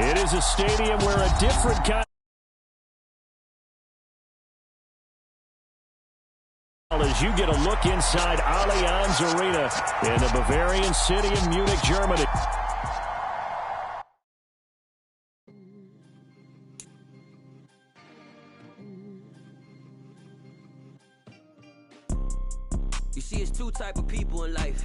It is a stadium where a different kind as you get a look inside Allianz Arena in the Bavarian city of Munich, Germany. You see, it's two type of people in life.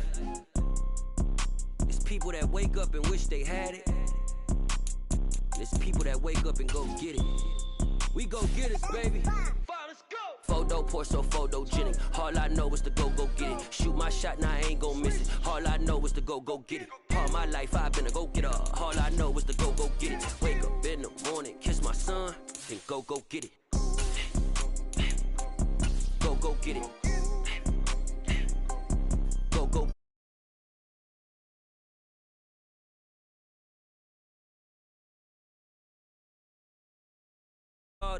It's people that wake up and wish they had it. And it's people that wake up and go get it. We go get it, baby. Let's go. Photo pour so photogenic. All I know is to go get it. Shoot my shot, now I ain't gon' miss it. All I know is to go get it. All my life I've been a go-getter. All I know is to go get it. Wake up in the morning, kiss my son, then go get it. Go get it. Go.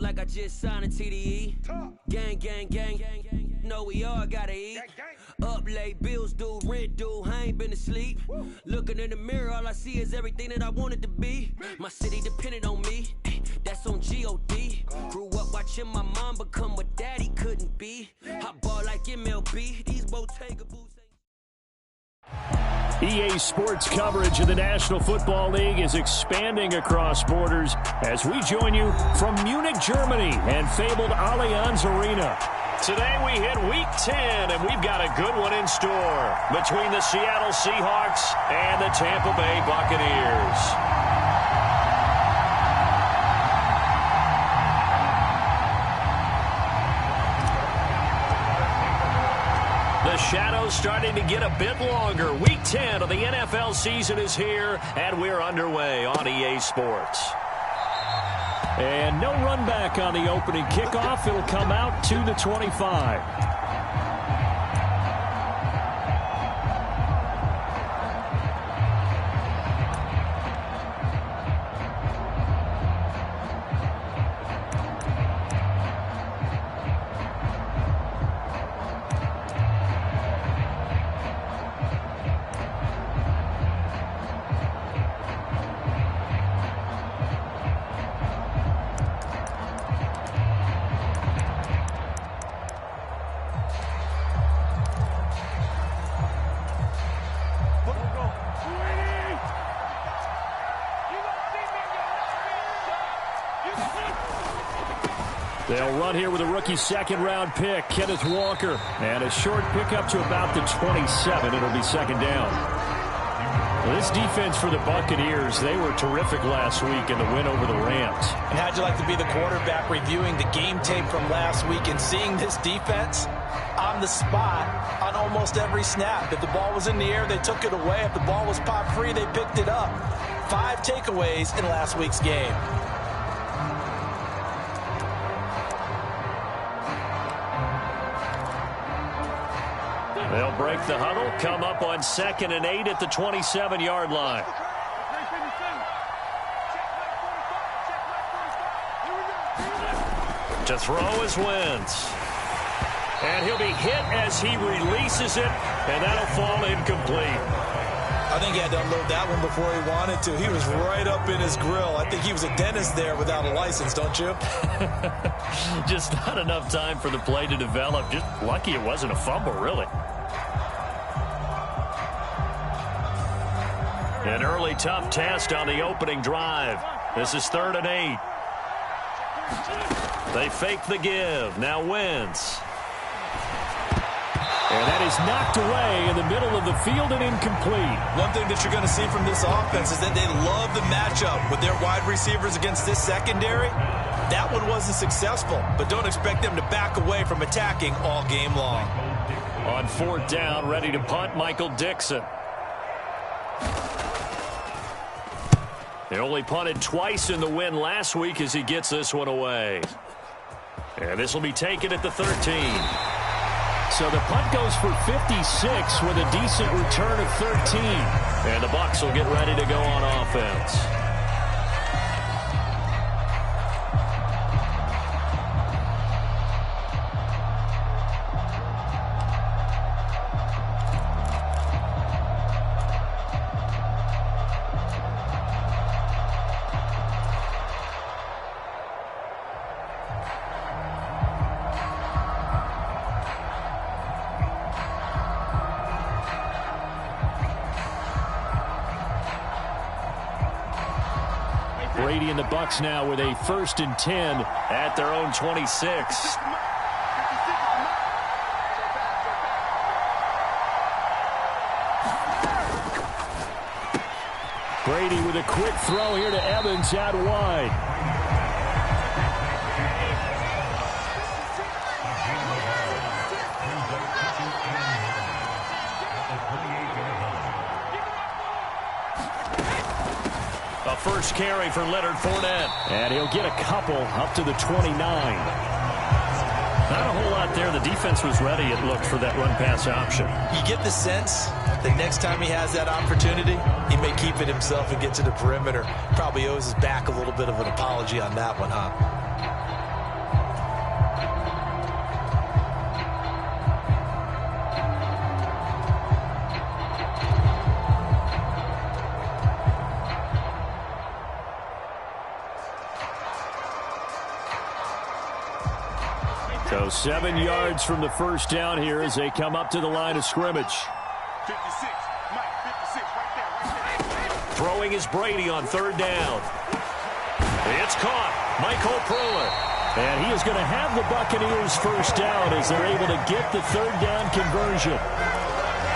Like I just signed a TDE. Gang. Know we all gotta eat. Up late, bills due, rent due. I ain't been asleep. Looking in the mirror, all I see is everything that I wanted to be. My city depended on me. That's on G.O.D. Grew up watching my mom become what daddy couldn't be. I ball like MLB. These Bottega boots. EA Sports coverage of the National Football League is expanding across borders as we join you from Munich, Germany and fabled Allianz Arena. Today we hit Week 10, and we've got a good one in store between the Seattle Seahawks and the Tampa Bay Buccaneers. The shadow's starting to get a bit longer. Week 10 of the NFL season is here, and we're underway on EA Sports. And no run back on the opening kickoff. It'll come out to the 25. They'll run here with a rookie second-round pick, Kenneth Walker. And a short pickup to about the 27. It'll be second down. Well, this defense for the Buccaneers, they were terrific last week in the win over the Rams. And how'd you like to be the quarterback reviewing the game tape from last week and seeing this defense on the spot on almost every snap? If the ball was in the air, they took it away. If the ball was pop free, they picked it up. 5 takeaways in last week's game. They'll break the huddle, come up on 2nd and 8 at the 27-yard line. To throw is Wentz. And he'll be hit as he releases it, and that'll fall incomplete. I think he had to unload that one before he wanted to. He was right up in his grill. I think he was a dentist there without a license, don't you? Just not enough time for the play to develop. Just lucky it wasn't a fumble, really. An early tough test on the opening drive. This is 3rd and 8. They fake the give. Now Wentz. And that is knocked away in the middle of the field and incomplete. One thing that you're going to see from this offense is that they love the matchup with their wide receivers against this secondary. That one wasn't successful, but don't expect them to back away from attacking all game long. On 4th down, ready to punt, Michael Dixon. He only punted twice in the win last week as he gets this one away. And this will be taken at the 13. So the punt goes for 56 with a decent return of 13. And the Bucs will get ready to go on offense. and the Bucs now with a 1st and 10 at their own 26. Brady with a quick throw here to Evans out wide. A first carry for Leonard Fournette. And he'll get a couple up to the 29. Not a whole lot there. The defense was ready, it looked, for that run-pass option. You get the sense that next time he has that opportunity, he may keep it himself and get to the perimeter. Probably owes his back a little bit of an apology on that one, huh? So 7 yards from the first down here as they come up to the line of scrimmage. 56, Mike, 56, right there. Throwing is Brady on 3rd down. It's caught. Michael Pruitt. And he is going to have the Buccaneers first down as they're able to get the 3rd down conversion.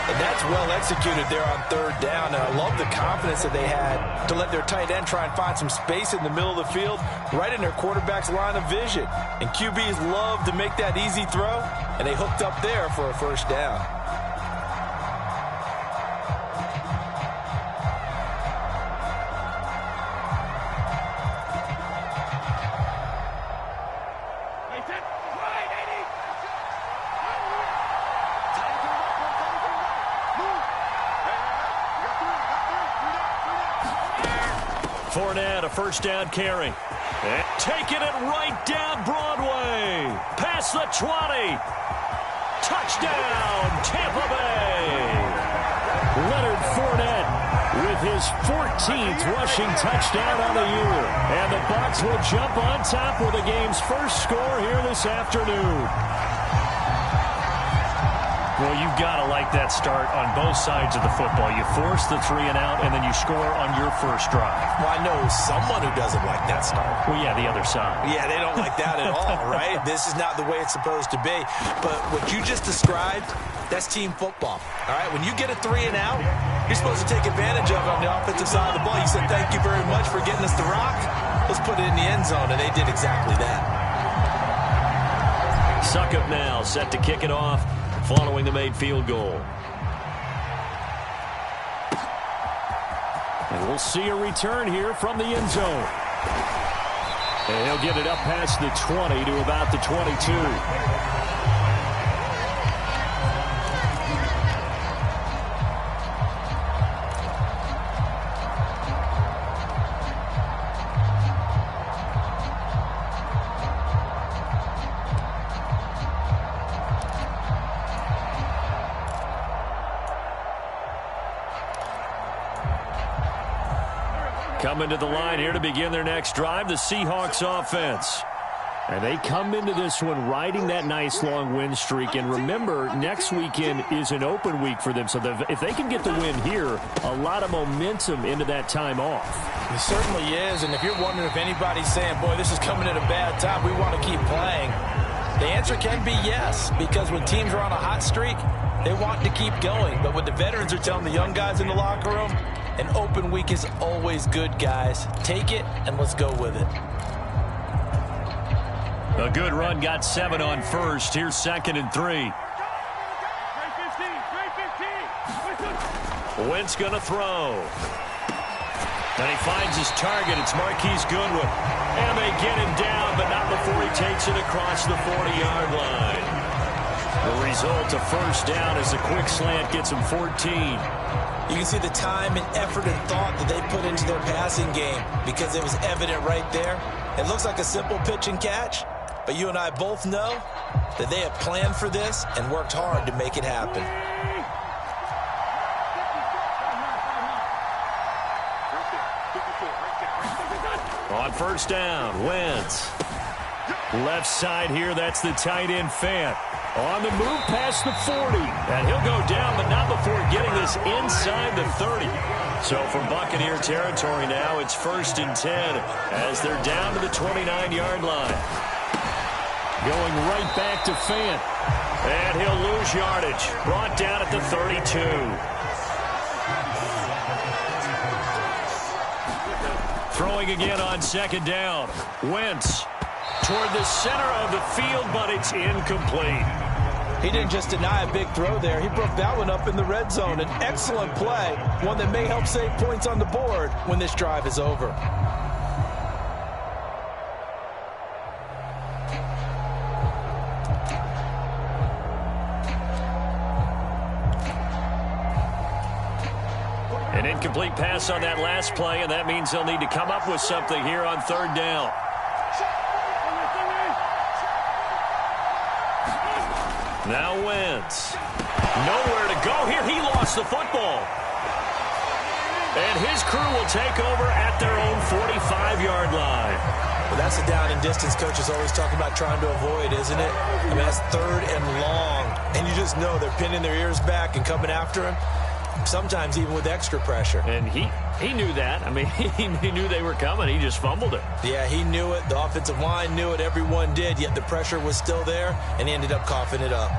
And that's well executed there on 3rd down. And I love the confidence that they had to let their tight end try and find some space in the middle of the field, right in their quarterback's line of vision. And QBs love to make that easy throw, and they hooked up there for a first down. Fournette, a first down carry. And taking it right down Broadway. Past the 20. Touchdown, Tampa Bay. Leonard Fournette with his 14th rushing touchdown on the year. And the Bucs will jump on top with the game's first score here this afternoon. Well, you've got to like that start on both sides of the football. You force the 3 and out, and then you score on your first drive. Well, I know someone who doesn't like that start. Well, yeah, the other side. Yeah, they don't like that at all, right? This is not the way it's supposed to be. But what you just described, that's team football, all right? When you get a 3 and out, you're supposed to take advantage of it on the offensive side of the ball. You said, thank you very much for getting us the rock. Let's put it in the end zone, and they did exactly that. Succop now set to kick it off following the made field goal. And we'll see a return here from the end zone. And he'll get it up past the 20 to about the 22. Coming to the line here to begin their next drive, the Seahawks offense. And they come into this one riding that nice long win streak. And remember, next weekend is an open week for them. So if they can get the win here, a lot of momentum into that time off. It certainly is. And if you're wondering if anybody's saying, boy, this is coming at a bad time, we want to keep playing, the answer can be yes. Because when teams are on a hot streak, they want to keep going. But what the veterans are telling the young guys in the locker room, an open week is always good, guys. Take it, and let's go with it. A good run, got 7 on first. Here's 2nd and 3. Wentz going to throw. And he finds his target. It's Marquise Goodwin. And they get him down, but not before he takes it across the 40-yard line. The result, a first down as the quick slant gets him 14. You can see the time and effort and thought that they put into their passing game because it was evident right there. It looks like a simple pitch and catch, but you and I both know that they have planned for this and worked hard to make it happen. On first down, Wentz. Left side here, that's the tight end Fant. On the move past the 40. And he'll go down, but not before getting this inside the 30. So from Buccaneer territory now, it's 1st and 10 as they're down to the 29-yard line. Going right back to Fant. And he'll lose yardage. Brought down at the 32. Throwing again on 2nd down. Wentz toward the center of the field, but it's incomplete. He didn't just deny a big throw there. He broke that one up in the red zone. An excellent play, one that may help save points on the board when this drive is over. An incomplete pass on that last play, and that means they'll need to come up with something here on 3rd down. Now Wentz. Nowhere to go here. He lost the football. And his crew will take over at their own 45-yard line. Well, that's a down and distance coach is always talking about trying to avoid, isn't it? I mean, that's 3rd and long. And you just know they're pinning their ears back and coming after him, sometimes even with extra pressure. And he knew that. I mean, he knew they were coming. He just fumbled it. Yeah, he knew it. The offensive line knew it. Everyone did, yet the pressure was still there, and he ended up coughing it up.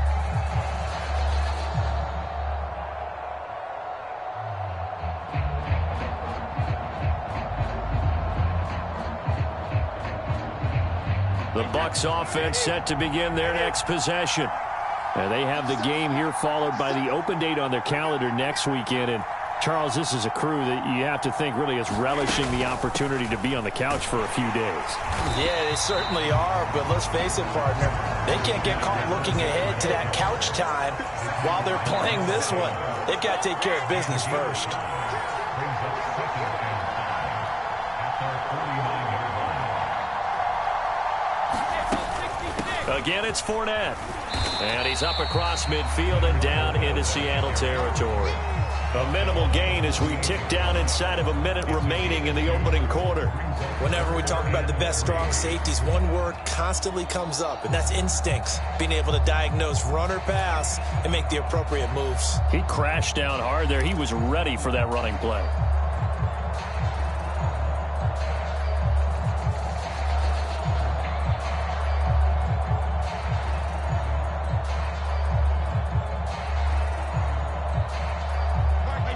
The Bucs offense set to begin their next possession. And they have the game here followed by the open date on their calendar next weekend. And Charles, this is a crew that you have to think really is relishing the opportunity to be on the couch for a few days. Yeah, they certainly are, but let's face it, partner. They can't get caught looking ahead to that couch time while they're playing this one. They've got to take care of business first. Again, it's Fournette. And he's up across midfield and down into Seattle territory. A minimal gain as we tick down inside of a minute remaining in the opening quarter. Whenever we talk about the best strong safeties, one word constantly comes up, and that's instincts. Being able to diagnose run or pass and make the appropriate moves. He crashed down hard there. He was ready for that running play.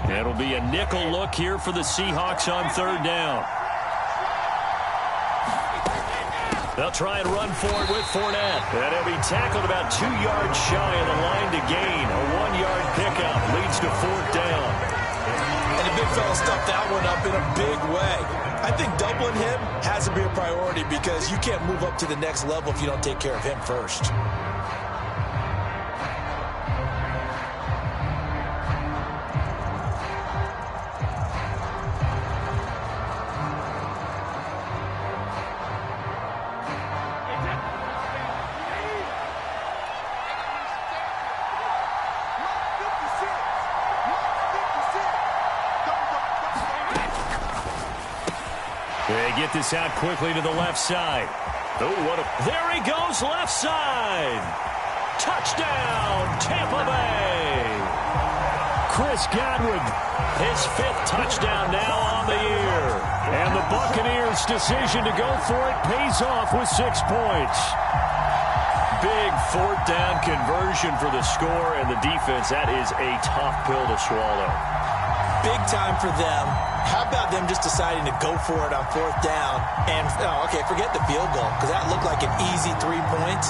It'll be a nickel look here for the Seahawks on 3rd down. They'll try and run forward with Fournette. And he'll be tackled about 2 yards shy of the line to gain. A 1-yard pickup leads to 4th down. And the big fella stuffed that one up in a big way. I think doubling him has to be a priority because you can't move up to the next level if you don't take care of him first. They get this out quickly to the left side. Oh, there he goes, left side. Touchdown, Tampa Bay. Chris Godwin, his 5th touchdown now on the year. And the Buccaneers' decision to go for it pays off with 6 points. Big 4th down conversion for the score, and the defense, that is a tough pill to swallow. Big time for them. How about them just deciding to go for it on 4th down? And, okay, forget the field goal, because that looked like an easy 3 points.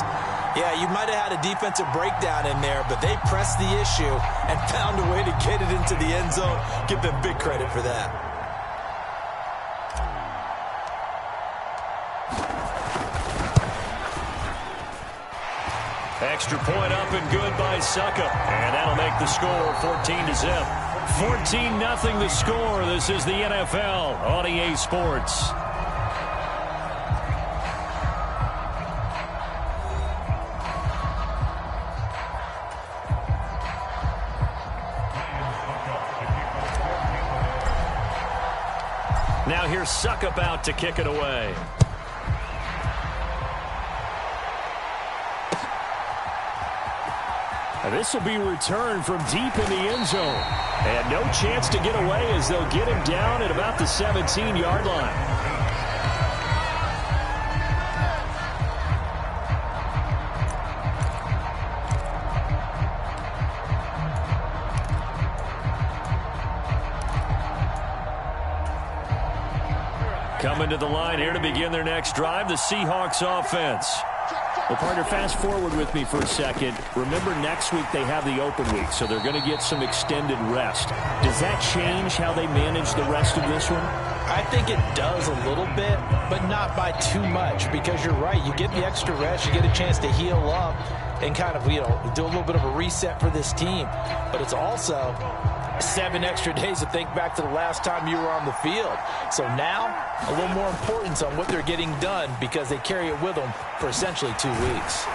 Yeah, you might have had a defensive breakdown in there, but they pressed the issue and found a way to get it into the end zone. Give them big credit for that. Extra point up and good by Succa. And that'll make the score 14-0. 14-0 the score. This is the NFL on EA Sports. Now here's Suckup out to kick it away. This will be returned from deep in the end zone. And no chance to get away as they'll get him down at about the 17-yard line. Coming to the line here to begin their next drive, the Seahawks offense. Well, partner, fast forward with me for a second. Remember, next week they have the open week, so they're going to get some extended rest. Does that change how they manage the rest of this one? I think it does a little bit, but not by too much, because you're right. You get the extra rest, you get a chance to heal up and kind of, do a little bit of a reset for this team. But it's also 7 extra days to think back to the last time you were on the field. So now, a little more importance on what they're getting done because they carry it with them for essentially 2 weeks.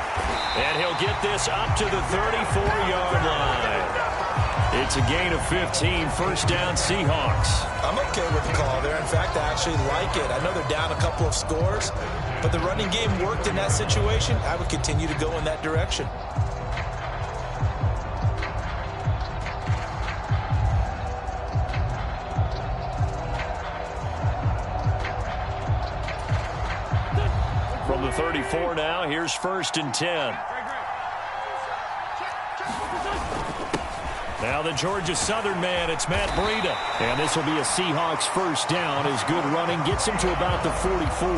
And he'll get this up to the 34-yard line. It's a gain of 15, first down Seahawks. I'm okay with the call there. In fact, I actually like it. I know they're down a couple of scores, but the running game worked in that situation. I would continue to go in that direction. From the 34 now, here's first and 10. Now the Georgia Southern man, it's Matt Breida. And this will be a Seahawks first down as good running gets him to about the 44.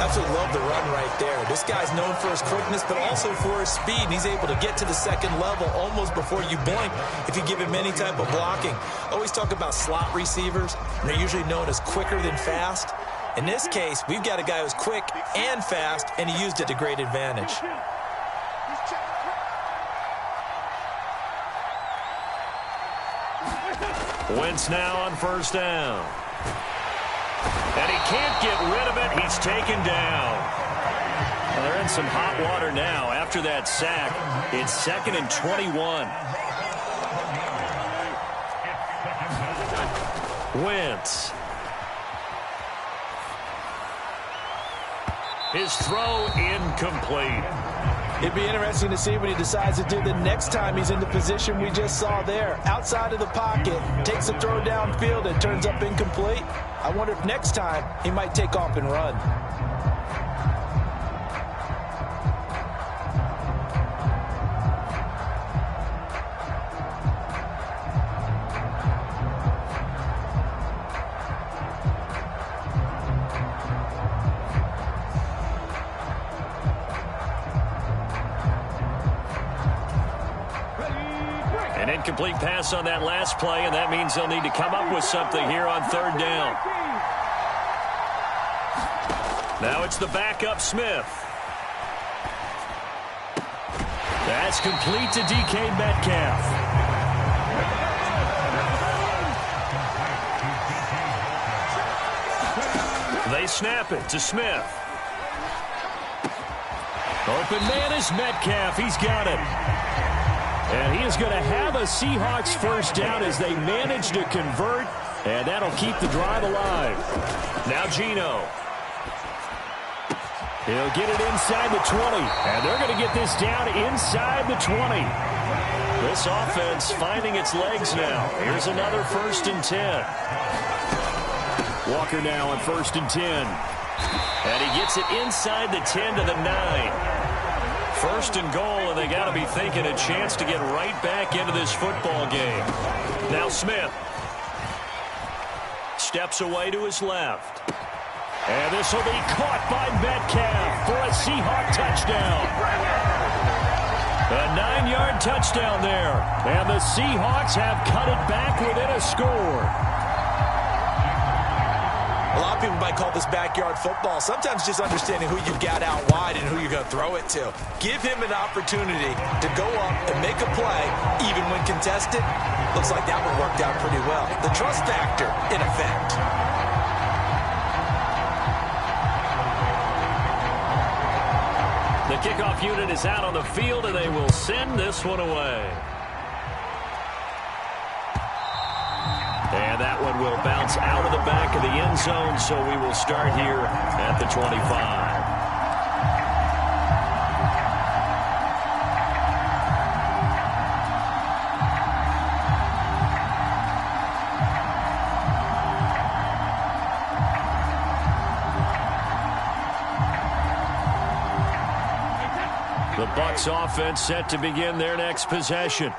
Absolutely love the run right there. This guy's known for his quickness, but also for his speed. And he's able to get to the second level almost before you blink if you give him any type of blocking. Always talk about slot receivers, and they're usually known as quicker than fast. In this case, we've got a guy who's quick and fast, and he used it to great advantage. Wentz now on first down. And he can't get rid of it. He's taken down. Well, they're in some hot water now. After that sack, it's 2nd and 21. Wentz. His throw incomplete. It'd be interesting to see what he decides to do the next time he's in the position we just saw there. Outside of the pocket, takes a throw downfield and turns up incomplete. I wonder if next time he might take off and run. An incomplete pass on that last play, and that means they'll need to come up with something here on third down. Now it's the backup Smith. That's complete to DK Metcalf. They snap it to Smith. Open man is Metcalf. He's got it. And he is going to have a Seahawks first down as they manage to convert, and that'll keep the drive alive. Now Geno. He'll get it inside the 20, and they're going to get this down inside the 20. This offense finding its legs now. Here's another first and 10. Walker now on first and 10. And he gets it inside the 10 to the 9. First and goal, and they got to be thinking a chance to get right back into this football game. Now Smith steps away to his left. And this will be caught by Metcalf for a Seahawk touchdown. A 9-yard touchdown there. And the Seahawks have cut it back within a score. A lot of people might call this backyard football. Sometimes just understanding who you've got out wide and who you're going to throw it to. Give him an opportunity to go up and make a play, even when contested. Looks like that one worked out pretty well. The trust factor in effect. The kickoff unit is out on the field, and they will send this one away. And that one will bounce out of the back of the end zone, so we will start here at the 25. The Bucs offense set to begin their next possession.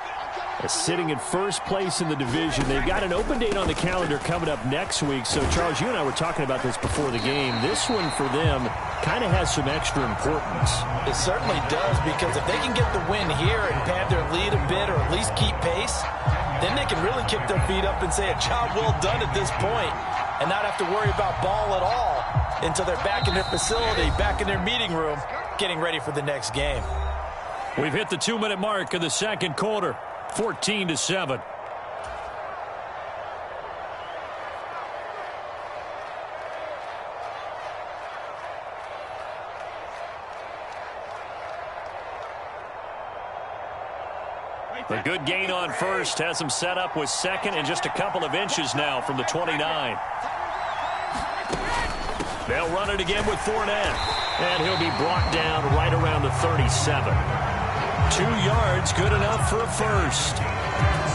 Sitting in first place in the division. They've got an open date on the calendar coming up next week. So, Charles, you and I were talking about this before the game. This one for them kind of has some extra importance. It certainly does, because if they can get the win here and pad their lead a bit or at least keep pace, then they can really kick their feet up and say a job well done at this point and not have to worry about ball at all until they're back in their facility, back in their meeting room, getting ready for the next game. We've hit the 2-minute mark of the second quarter. 14-7. A good gain on first has them set up with second and just a couple of inches now from the 29. They'll run it again with Fournette, and he'll be brought down right around the 37. 2 yards, good enough for a first.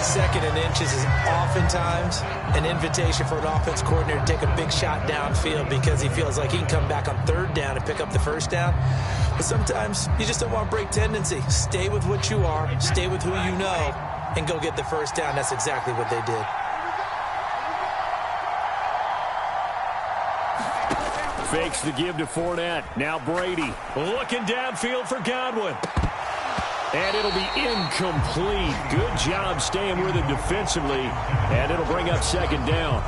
Second and inches is oftentimes an invitation for an offense coordinator to take a big shot downfield because he feels like he can come back on third down and pick up the first down. But sometimes you just don't want to break tendency. Stay with what you are, stay with who you know, and go get the first down. That's exactly what they did. Fakes the give to Fournette. Now Brady looking downfield for Godwin. And it'll be incomplete. Good job staying with him defensively. And it'll bring up second down.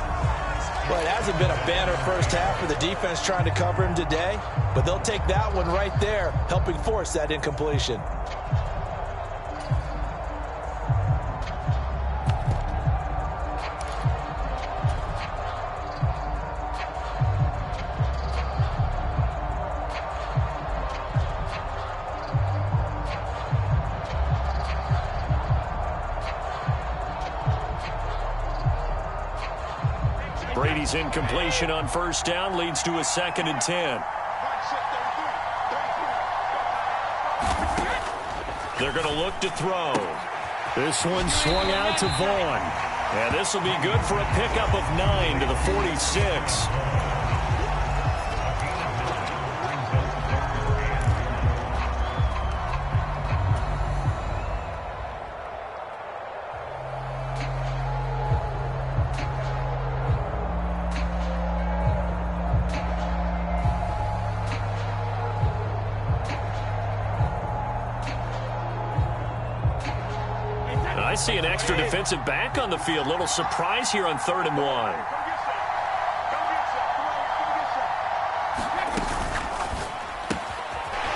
Well, it hasn't been a banner first half for the defense trying to cover him today. But they'll take that one right there, helping force that incompletion. Brady's incompletion on first down leads to a 2nd and 10. They're going to look to throw. This one swung out to Vaughn. And this will be good for a pickup of 9 to the 46. I see an extra defensive back on the field. Little surprise here on 3rd and 1.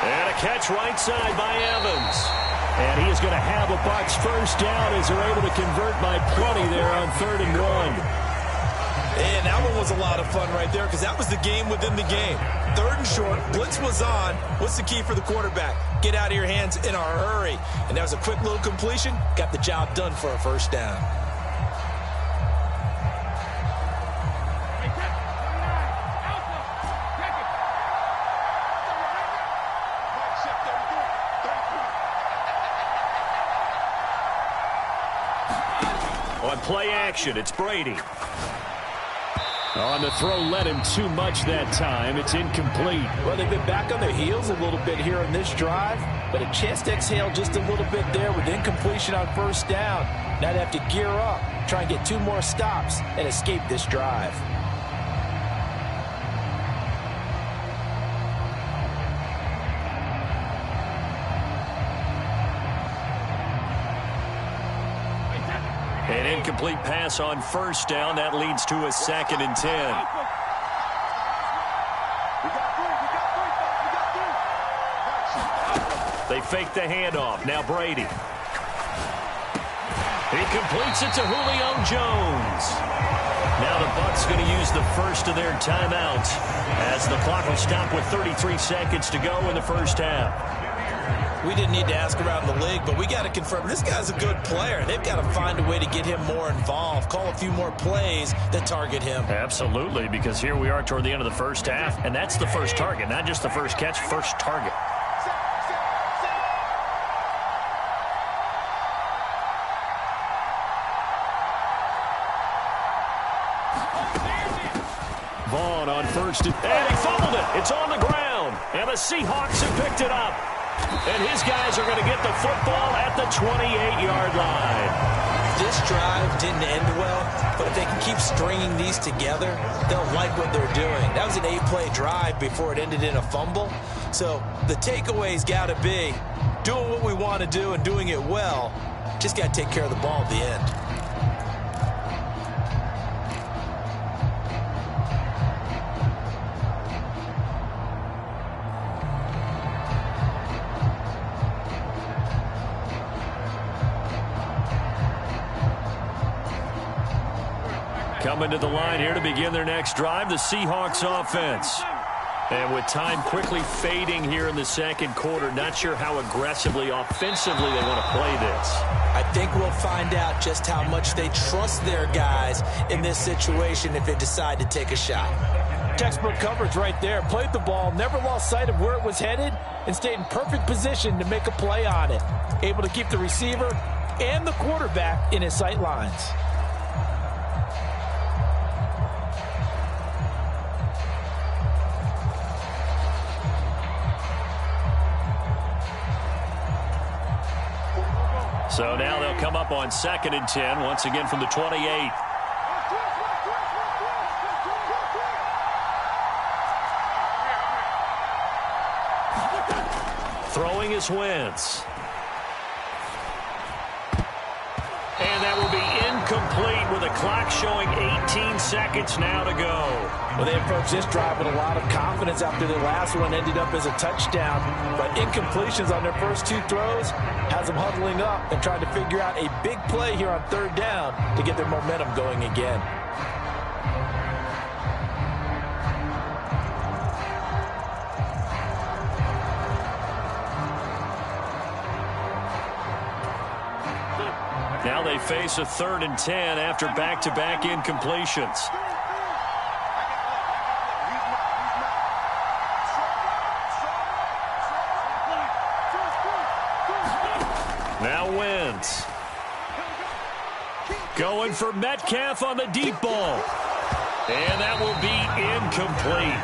And a catch right side by Evans. And he is going to have a Bucs first down as they're able to convert by plenty there on 3rd and 1. And that one was a lot of fun right there because that was the game within the game. 3rd and short, blitz was on. What's the key for the quarterback? Get out of your hands in a hurry. And that was a quick little completion. Got the job done for a first down. On play action, it's Brady. On the throw, led him too much that time. It's incomplete. Well, they've been back on their heels a little bit here on this drive, but a chance to exhale just a little bit there with incompletion on first down. Now they have to gear up, try and get 2 more stops, and escape this drive. An incomplete pass on first down. That leads to a 2nd and 10. They fake the handoff. Now Brady. He completes it to Julio Jones. Now the Bucs going to use the first of their timeouts as the clock will stop with 33 seconds to go in the first half. We didn't need to ask around the league, but we got to confirm this guy's a good player. They've got to find a way to get him more involved, call a few more plays that target him. Absolutely, because here we are toward the end of the first half, and that's the first target, not just the first catch, first target. Vaughn on first, and he fumbled it. It's on the ground, and the Seahawks have picked it up. And his guys are going to get the football at the 28-yard line. This drive didn't end well, but if they can keep stringing these together, they'll like what they're doing. That was an 8-play drive before it ended in a fumble. So the takeaway's got to be doing what we want to do and doing it well. Just got to take care of the ball at the end. Coming to the line here to begin their next drive, the Seahawks offense. And with time quickly fading here in the second quarter, not sure how aggressively, offensively they want to play this. I think we'll find out just how much they trust their guys in this situation if they decide to take a shot. Textbook coverage right there. Played the ball, never lost sight of where it was headed, and stayed in perfect position to make a play on it. Able to keep the receiver and the quarterback in his sight lines. So now they'll come up on 2nd and 10, once again from the 28. Throwing is Wentz. And that will be incomplete with the clock showing 18 seconds now to go. Well, they approached this drive with a lot of confidence after their last one ended up as a touchdown. But incompletions on their first 2 throws has them huddling up and trying to figure out a big play here on 3rd down to get their momentum going again. Now they face a 3rd and 10 after back-to-back incompletions. Now Wentz. Going for Metcalf on the deep ball. And that will be incomplete.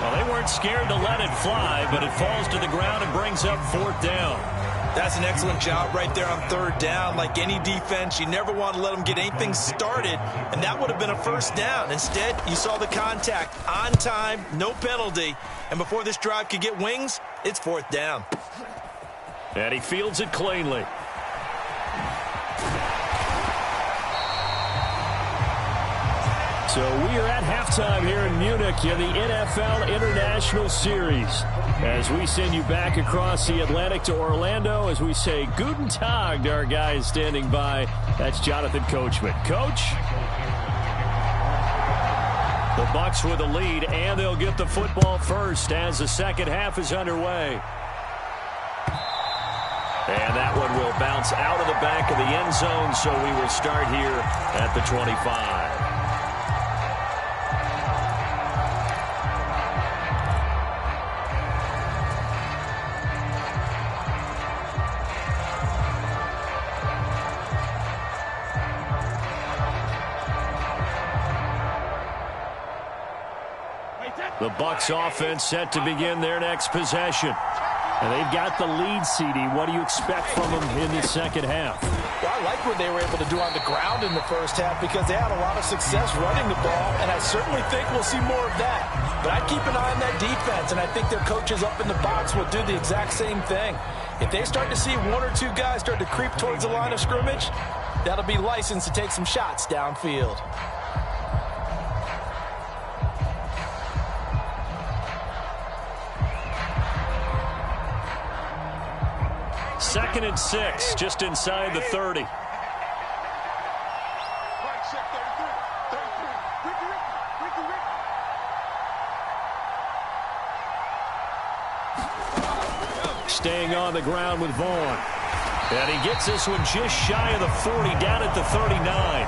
Well, they weren't scared to let it fly, but it falls to the ground and brings up 4th down. That's an excellent job right there on 3rd down. Like any defense, you never want to let them get anything started, and that would have been a 1st down. Instead, you saw the contact on time, no penalty, and before this drive could get wings, it's 4th down. And he fields it cleanly. So we are at halftime here in Munich in the NFL International Series. As we send you back across the Atlantic to Orlando, as we say Guten Tag to our guys standing by. That's Jonathan Coachman. Coach? The Bucs with the lead, and they'll get the football first as the second half is underway. And that one will bounce out of the back of the end zone, so we will start here at the 25. The Bucs offense set to begin their next possession. And they've got the lead, CD. What do you expect from them in the second half? Well, I like what they were able to do on the ground in the first half because they had a lot of success running the ball, and I certainly think we'll see more of that. But I'd keep an eye on that defense, and I think their coaches up in the box will do the exact same thing. If they start to see 1 or 2 guys start to creep towards the line of scrimmage, that'll be licensed to take some shots downfield. Second and 6, just inside the 30. Staying on the ground with Vaughn. And he gets this one just shy of the 40, down at the 39.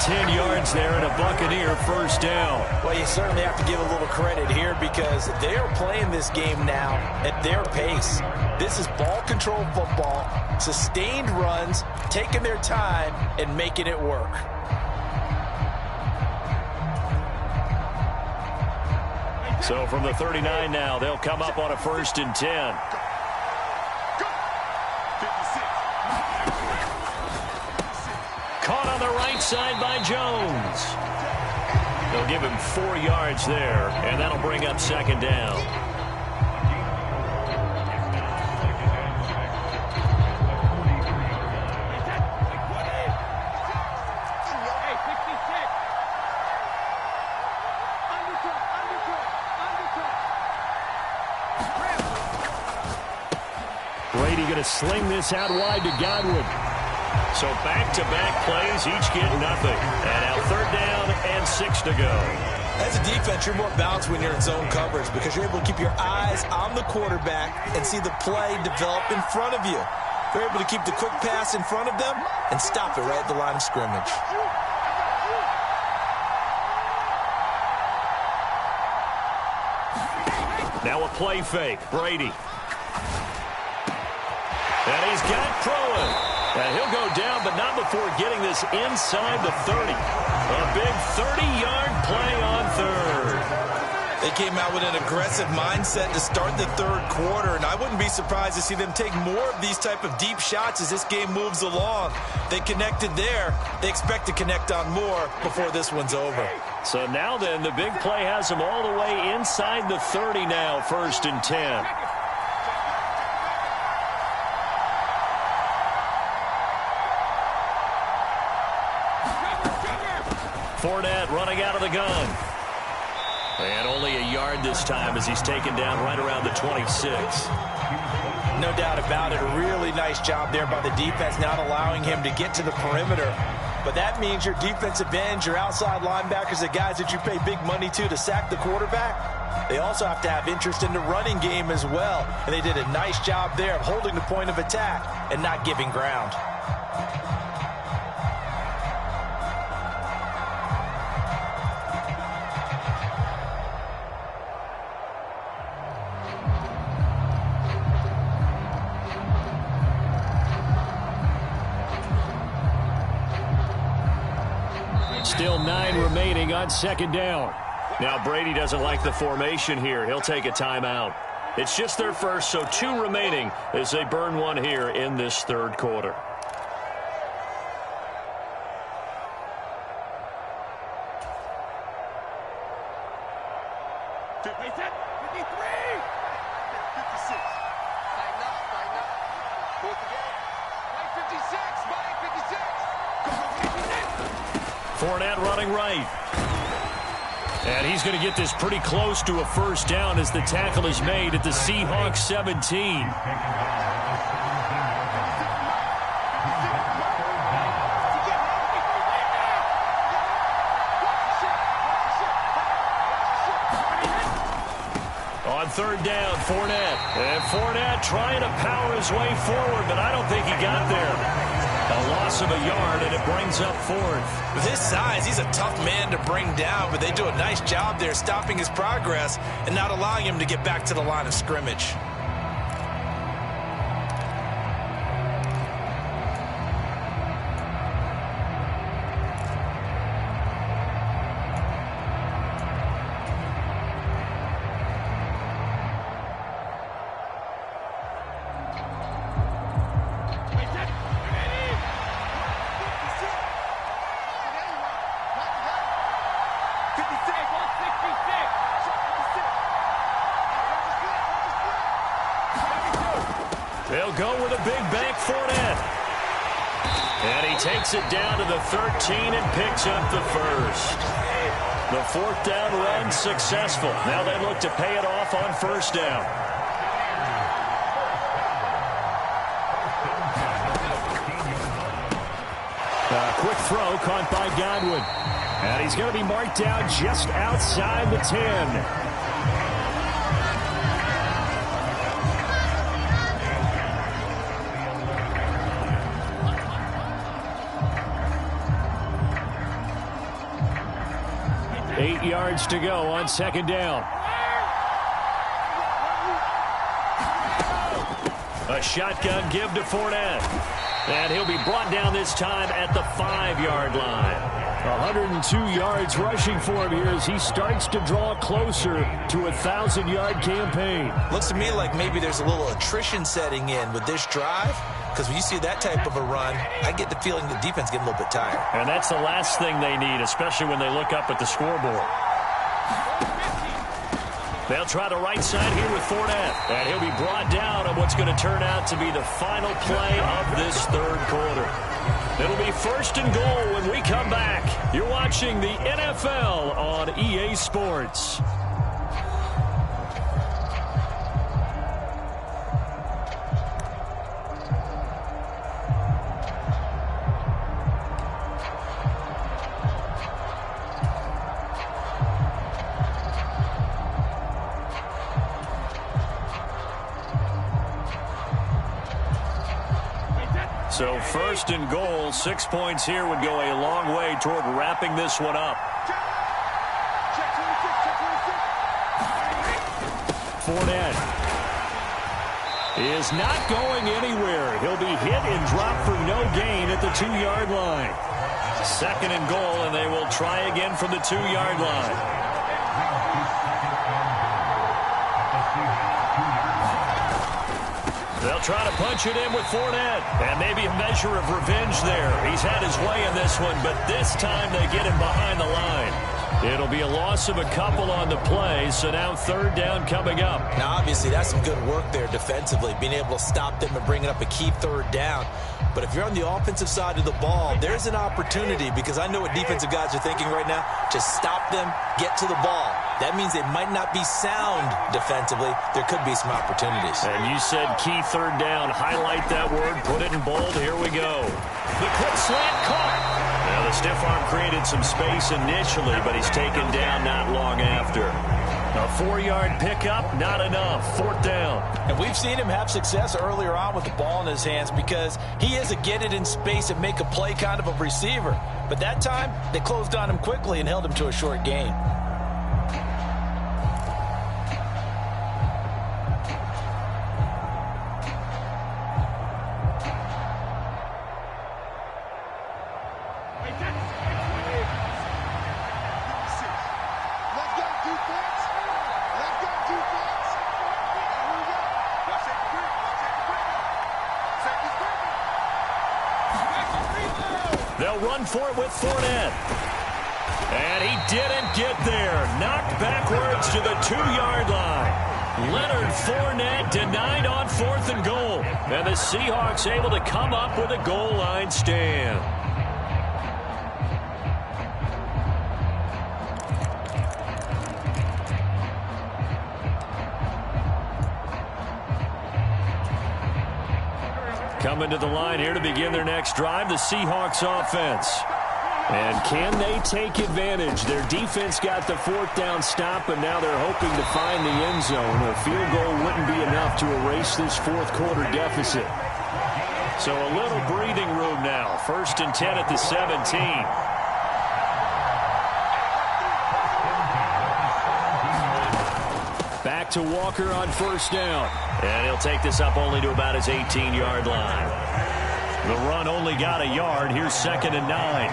10 yards there and a Buccaneer first down. Well, you certainly have to give a little credit here because they are playing this game now at their pace. This is ball control football, sustained runs, taking their time and making it work. So from the 39 now, they'll come up on a 1st and 10. on the right side by Jones. They'll give him 4 yards there, and that'll bring up second down. Brady going to sling this out wide to Godwin. So back-to-back plays, each get nothing. And now 3rd down and 6 to go. As a defense, you're more balanced when you're in zone coverage because you're able to keep your eyes on the quarterback and see the play develop in front of you. You're able to keep the quick pass in front of them and stop it right at the line of scrimmage. Now a play fake. Brady. And he's got Proen. And he'll go down, but not before getting this inside the 30. A big 30-yard play on 3rd. They came out with an aggressive mindset to start the 3rd quarter, and I wouldn't be surprised to see them take more of these type of deep shots as this game moves along. They connected there. They expect to connect on more before this one's over. So now then, the big play has them all the way inside the 30 now, 1st and 10. Fournette running out of the gun. And only a yard this time as he's taken down right around the 26. No doubt about it. A really nice job there by the defense, not allowing him to get to the perimeter. But that means your defensive ends, your outside linebackers, the guys that you pay big money to sack the quarterback, they also have to have interest in the running game as well. And they did a nice job there of holding the point of attack and not giving ground. Still 9 remaining on 2nd down. Now Brady doesn't like the formation here. He'll take a timeout. It's just their first, so 2 remaining as they burn one here in this 3rd quarter. Fournette running right. And he's going to get this pretty close to a 1st down as the tackle is made at the Seahawks 17. On 3rd down, Fournette. And Fournette trying to power his way forward, but I don't think he got there. A loss of a yard, and it brings up 4th. With his size, he's a tough man to bring down, but they do a nice job there stopping his progress and not allowing him to get back to the line of scrimmage. They'll go with a big bank Fournette. And he takes it down to the 13 and picks up the 1st. The 4th down run successful. Now they look to pay it off on 1st down. A quick throw caught by Godwin. And he's going to be marked down just outside the 10. 8 yards to go on 2nd down. A shotgun give to Fournette. And he'll be brought down this time at the 5-yard line. 102 yards rushing for him here as he starts to draw closer to a 1,000-yard campaign. Looks to me like maybe there's a little attrition setting in with this drive. because when you see that type of a run, I get the feeling the defense getting a little bit tired. And that's the last thing they need, especially when they look up at the scoreboard. They'll try the right side here with Fournette. And he'll be brought down on what's going to turn out to be the final play of this third quarter. It'll be 1st and goal when we come back. You're watching the NFL on EA Sports. So 1st and goal, 6 points here would go a long way toward wrapping this one up. Fournette is not going anywhere. He'll be hit and dropped for no gain at the 2-yard line. 2nd and goal, and they will try again from the 2-yard line. They'll try to punch it in with Fournette. And maybe a measure of revenge there. He's had his way in this one, but this time they get him behind the line. It'll be a loss of a couple on the play, so now 3rd down coming up. Now, obviously, that's some good work there defensively, being able to stop them and bringing up a key 3rd down. But if you're on the offensive side of the ball, there's an opportunity, because I know what defensive guys are thinking right now. Just stop them, get to the ball. That means they might not be sound defensively. There could be some opportunities. And you said key 3rd down. Highlight that word. Put it in bold. Here we go. The quick slant caught. Now the stiff arm created some space initially, but he's taken down not long after. A 4-yard pickup, not enough. 4th down. And we've seen him have success earlier on with the ball in his hands because he is a get it in space and make a play kind of a receiver. But that time, they closed on him quickly and held him to a short gain. They'll run for it with Fournette. And he didn't get there. Knocked backwards to the 2-yard line. Leonard Fournette denied on 4th and goal. And the Seahawks able to come up with a goal line stand. Coming to the line here to begin their next drive, the Seahawks offense. And can they take advantage? Their defense got the 4th down stop, and now they're hoping to find the end zone. A field goal wouldn't be enough to erase this 4th quarter deficit. So a little breathing room now. 1st and 10 at the 17. Back to Walker on 1st down. And he'll take this up only to about his 18-yard line. The run only got a yard. Here's 2nd and 9.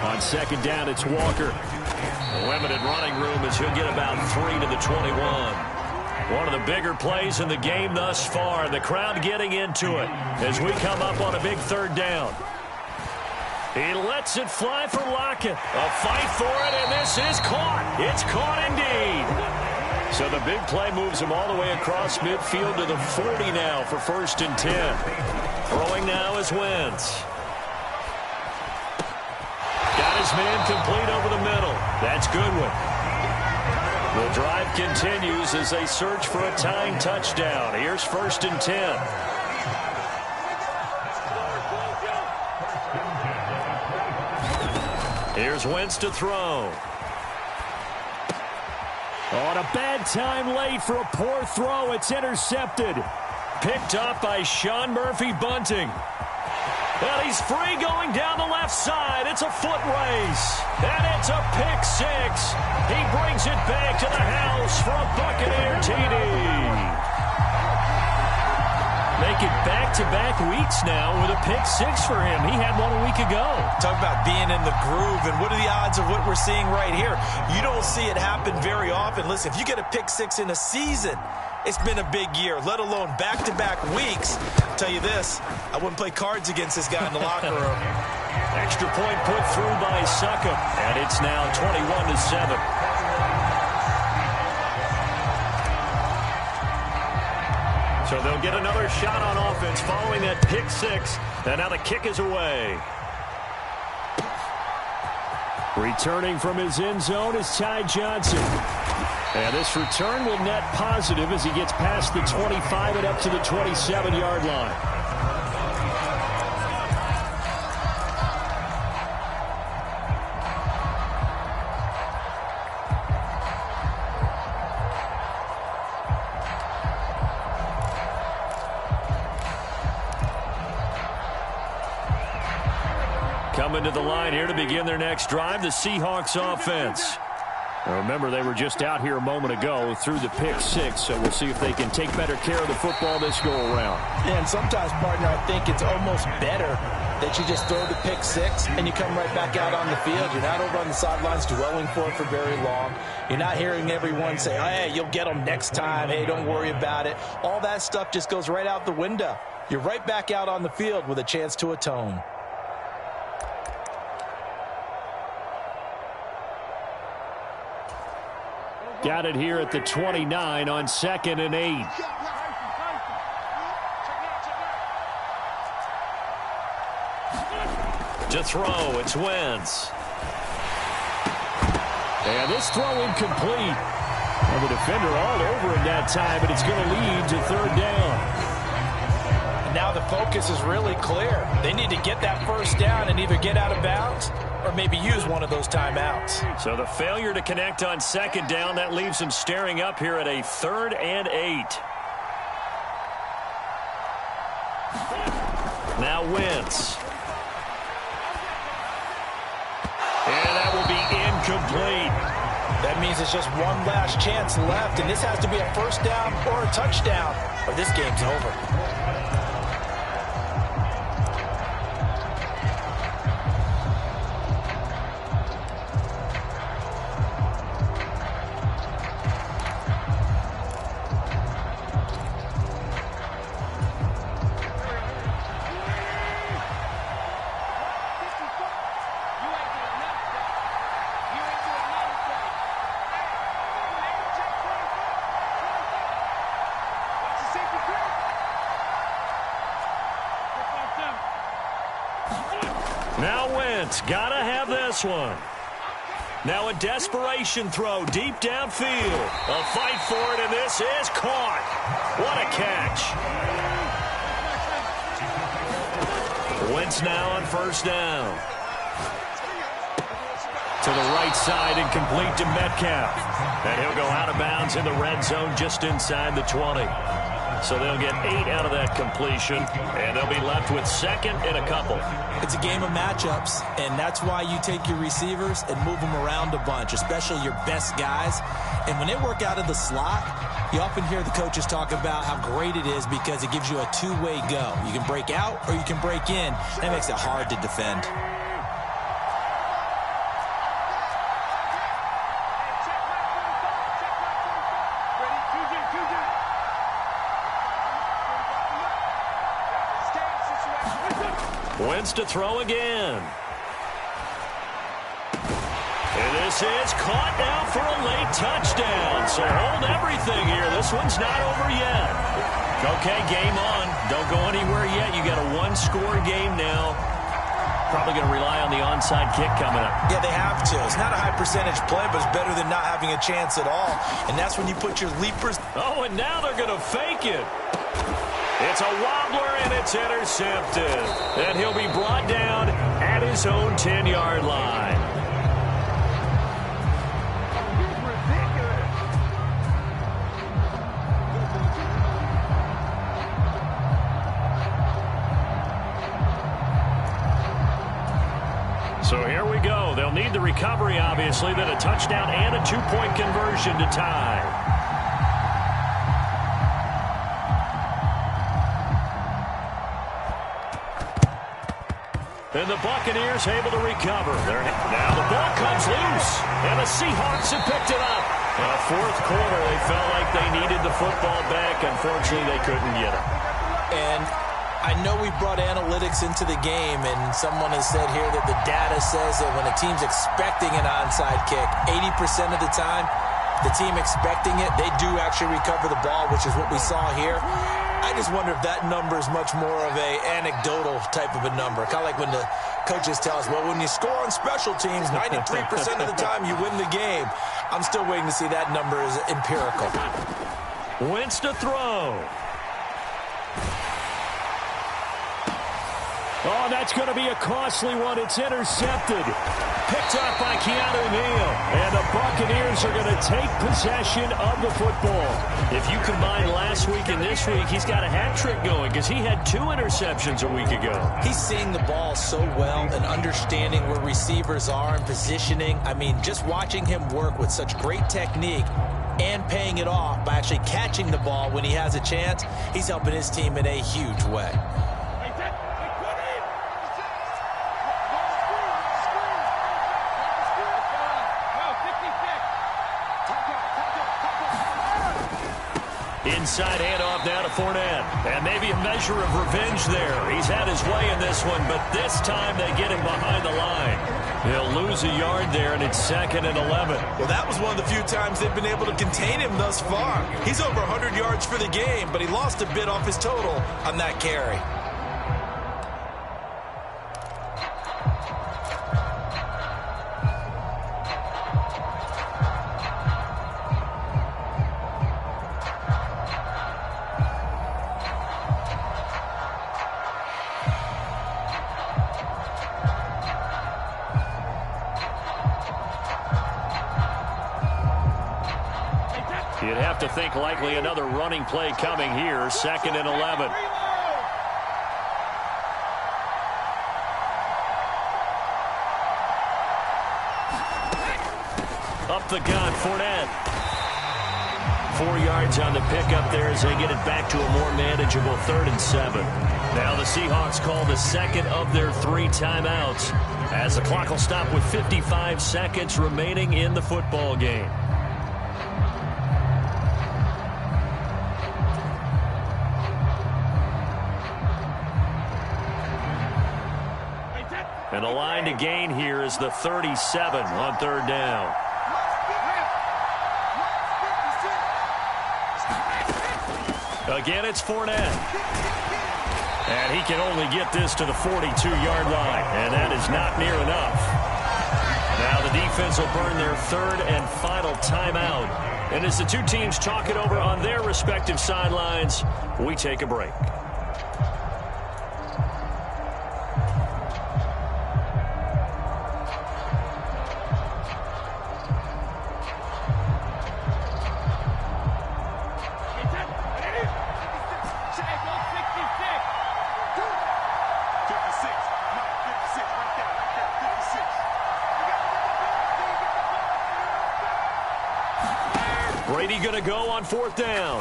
On 2nd down, it's Walker. A limited running room as he'll get about 3 to the 21. One of the bigger plays in the game thus far. The crowd getting into it as we come up on a big 3rd down. He lets it fly for Lockett. A fight for it, and this is caught. It's caught indeed. So the big play moves him all the way across midfield to the 40 now for 1st and 10. Throwing now is Wentz. Got his man complete over the middle. That's Goodwin. The drive continues as they search for a tying touchdown. Here's 1st and 10. Here's Wentz to throw. On a bad time late for a poor throw. It's intercepted. Picked up by Sean Murphy-Bunting. And he's free going down the left side. It's a foot race. And it's a pick 6. He brings it back to the house for a Buccaneer TD. Make it back-to-back weeks now with a pick 6 for him. He had one a week ago. Talk about being in the groove, and what are the odds of what we're seeing right here? You don't see it happen very often. Listen, if you get a pick 6 in a season, It's been a big year, let alone back-to-back weeks. I'll tell you this, I wouldn't play cards against this guy in the locker room. Extra point put through by Succop, and it's now 21-7. So they'll get another shot on offense following that pick six. And now the kick is away. Returning from his end zone is Ty Johnson. And this return will net positive as he gets past the 25 and up to the 27-yard line. Coming to the line here to begin their next drive, the Seahawks offense. Now remember, they were just out here a moment ago through the pick six, so we'll see if they can take better care of the football this go-around. And sometimes, partner, I think it's almost better that you just throw the pick six and you come right back out on the field. You're not over on the sidelines dwelling for it for very long. You're not hearing everyone say, hey, you'll get them next time. Hey, don't worry about it. All that stuff just goes right out the window. You're right back out on the field with a chance to atone. Got it here at the 29 on 2nd and 8. To throw, it's Wentz. And this throw incomplete. And the defender all over him that time, but it's going to lead to 3rd down. And now the focus is really clear. They need to get that first down and either get out of bounds or maybe use one of those timeouts. So the failure to connect on 2nd down, that leaves them staring up here at a 3rd and 8. Now Wentz. And that will be incomplete. That means it's just one last chance left, and this has to be a first down or a touchdown, or this game's over. Now Wentz, gotta have this one. Now a desperation throw deep downfield. A fight for it, and this is caught. What a catch. Wentz now on 1st down. To the right side and complete to Metcalf. And he'll go out of bounds in the red zone just inside the 20. So they'll get 8 out of that completion, and they'll be left with 2nd and a couple. It's a game of matchups, and that's why you take your receivers and move them around a bunch, especially your best guys. And when they work out of the slot, you often hear the coaches talk about how great it is because it gives you a two-way go. You can break out or you can break in. That makes it hard to defend. Wentz to throw again. And this is caught now for a late touchdown. So hold everything here. This one's not over yet. Okay, game on. Don't go anywhere yet. You got a one-score game now. Probably going to rely on the onside kick coming up. Yeah, they have to. It's not a high percentage play, but it's better than not having a chance at all. And that's when you put your leapers. Oh, and now they're going to fake it. It's a wobbler, and it's intercepted. And he'll be brought down at his own 10-yard line. So here we go. They'll need the recovery, obviously, then a touchdown and a two-point conversion to tie. And the Buccaneers able to recover. Now the ball comes loose, and the Seahawks have picked it up. In the 4th quarter, they felt like they needed the football back. Unfortunately, they couldn't get him. And I know we brought analytics into the game, and someone has said here that the data says that when a team's expecting an onside kick, 80% of the time, the team expecting it, they do actually recover the ball, which is what we saw here. I just wonder if that number is much more of a anecdotal type of a number. Kind of like when the coaches tell us, well, when you score on special teams, 93% of the time you win the game. I'm still waiting to see that number is empirical. Wentz to throw. Oh, that's going to be a costly one. It's intercepted. Picked up by Keanu Neal. And the Buccaneers are going to take possession of the football. If you combine last week and this week, he's got a hat trick going because he had 2 interceptions a week ago. He's seeing the ball so well and understanding where receivers are and positioning. I mean, just watching him work with such great technique and paying it off by actually catching the ball when he has a chance, he's helping his team in a huge way. Inside handoff now to Fournette. And maybe a measure of revenge there. He's had his way in this one, but this time they get him behind the line. He'll lose a yard there, and it's 2nd and 11. Well, that was one of the few times they've been able to contain him thus far. He's over 100 yards for the game, but he lost a bit off his total on that carry. You'd have to think likely another running play coming here. 2nd and 11. Up the gun, Fournette. 4 yards on the pickup there as they get it back to a more manageable 3rd and 7. Now the Seahawks call the second of their 3 timeouts as the clock will stop with 55 seconds remaining in the football game. And the line to gain here is the 37 on 3rd down. Again, it's Fournette. And he can only get this to the 42-yard line, and that is not near enough. Now the defense will burn their 3rd and final timeout. And as the 2 teams talk it over on their respective sidelines, we take a break. Brady going to go on 4th down.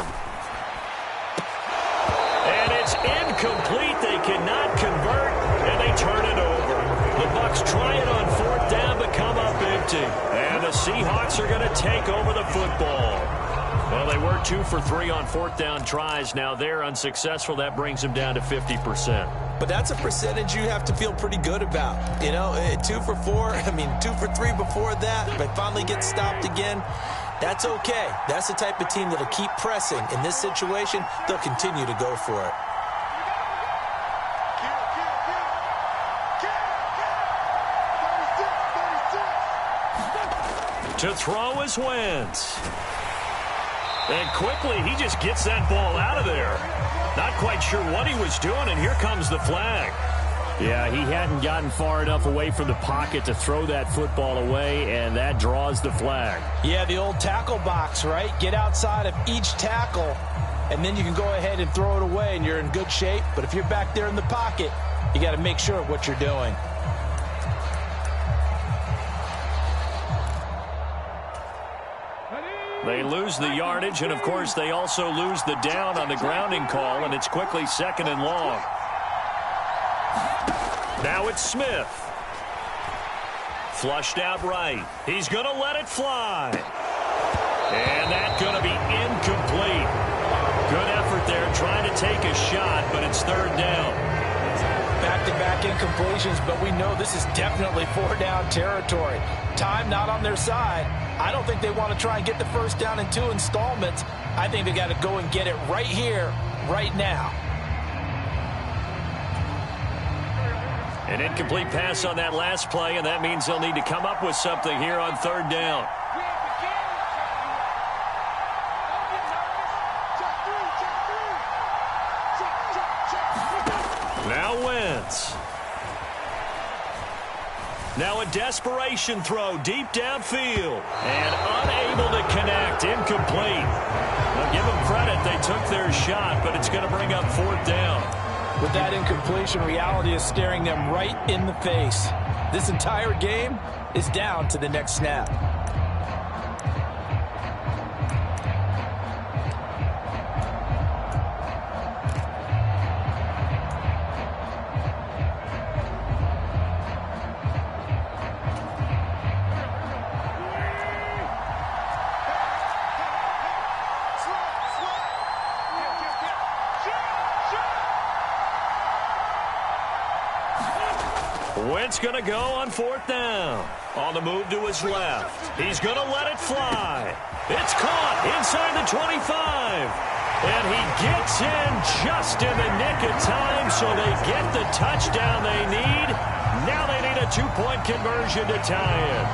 And it's incomplete. They cannot convert, and they turn it over. The Bucs try it on 4th down, but come up empty. And the Seahawks are going to take over the football. Well, they were 2 for 3 on 4th down tries. Now they're unsuccessful. That brings them down to 50%. But that's a percentage you have to feel pretty good about. You know, 2 for 4, 2 for 3 before that. But finally get stopped again. That's okay. That's the type of team that'll keep pressing. In this situation, they'll continue to go for it. To throw is Wentz. And quickly, he just gets that ball out of there. Not quite sure what he was doing, and here comes the flag. Yeah, he hadn't gotten far enough away from the pocket to throw that football away, and that draws the flag. Yeah, the old tackle box, right? Get outside of each tackle, and then you can go ahead and throw it away, and you're in good shape. But if you're back there in the pocket, you got to make sure of what you're doing. They lose the yardage, and, of course, they also lose the down on the grounding call, and it's quickly 2nd and long. Now it's Smith. Flushed out right. He's going to let it fly. And that's going to be incomplete. Good trying to take a shot, but it's third down. Back-to-back incompletions, but we know this is definitely four-down territory. Time not on their side. I don't think they want to try and get the first down in 2 installments. I think they got to go and get it right here, right now. An incomplete pass on that last play, and that means they'll need to come up with something here on third down. Now Wentz. Now a desperation throw deep downfield. And unable to connect. Incomplete. Now give them credit. They took their shot, but it's going to bring up fourth down. With that incompletion, reality is staring them right in the face. This entire game is down to the next snap. Wentz going to go on fourth down. On the move to his left. He's going to let it fly. It's caught inside the 25. And he gets in just in the nick of time, so they get the touchdown they need. Now they need a 2-point conversion to tie it.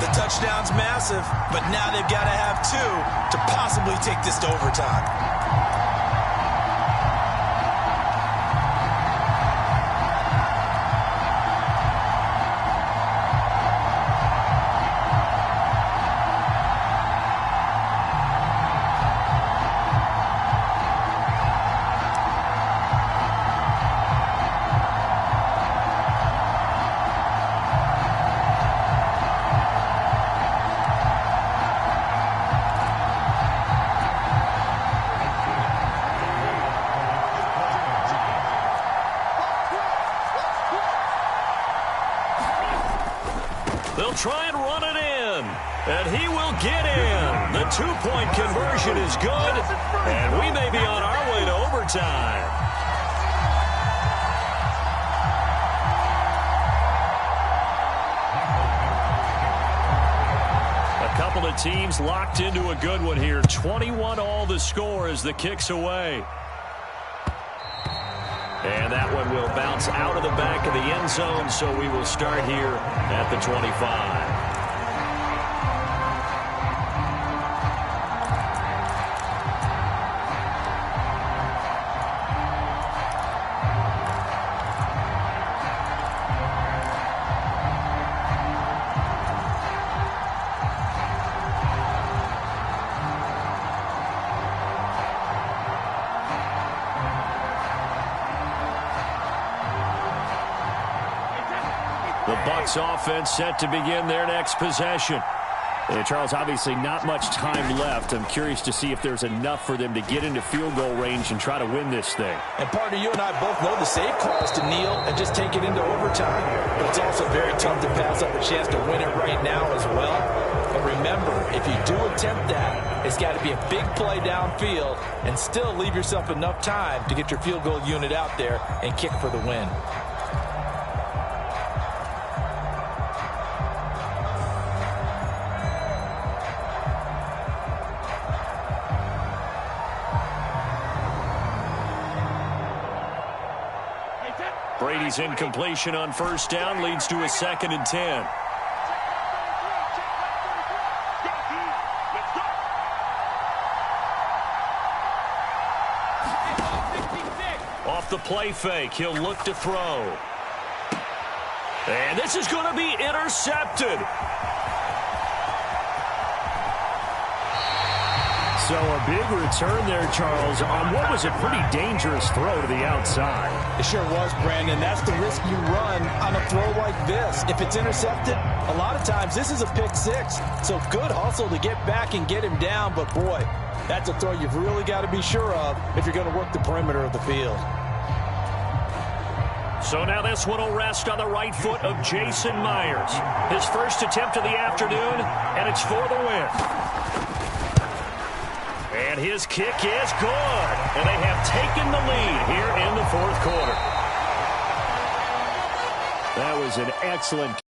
The touchdown's massive, but now they've got to have 2 to possibly take this to overtime. They'll try and run it in, and he will get in. The 2-point conversion is good, and we may be on our way to overtime. A couple of teams locked into a good one here. 21-all the score as the kick's away. And that one will bounce out of the back of the end zone, so we will start here at the 25. The Bucs offense set to begin their next possession. And Charles, obviously not much time left. I'm curious to see if there's enough for them to get into field goal range and try to win this thing. And partner, you and I both know the save calls to kneel and just take it into overtime. But it's also very tough to pass up a chance to win it right now as well. But remember, if you do attempt that, it's got to be a big play downfield and still leave yourself enough time to get your field goal unit out there and kick for the win. Brady's incompletion on first down leads to a 2nd and 10. Off the play fake, he'll look to throw. And this is going to be intercepted. So a big return there, Charles, on what was a pretty dangerous throw to the outside. It sure was, Brandon. That's the risk you run on a throw like this. If it's intercepted, a lot of times this is a pick six. So good hustle to get back and get him down. But, boy, that's a throw you've really got to be sure of if you're going to work the perimeter of the field. So now this one will rest on the right foot of Jason Myers. His first attempt of the afternoon, and it's for the win. And his kick is good. And they have taken the lead here in the fourth quarter. That was an excellent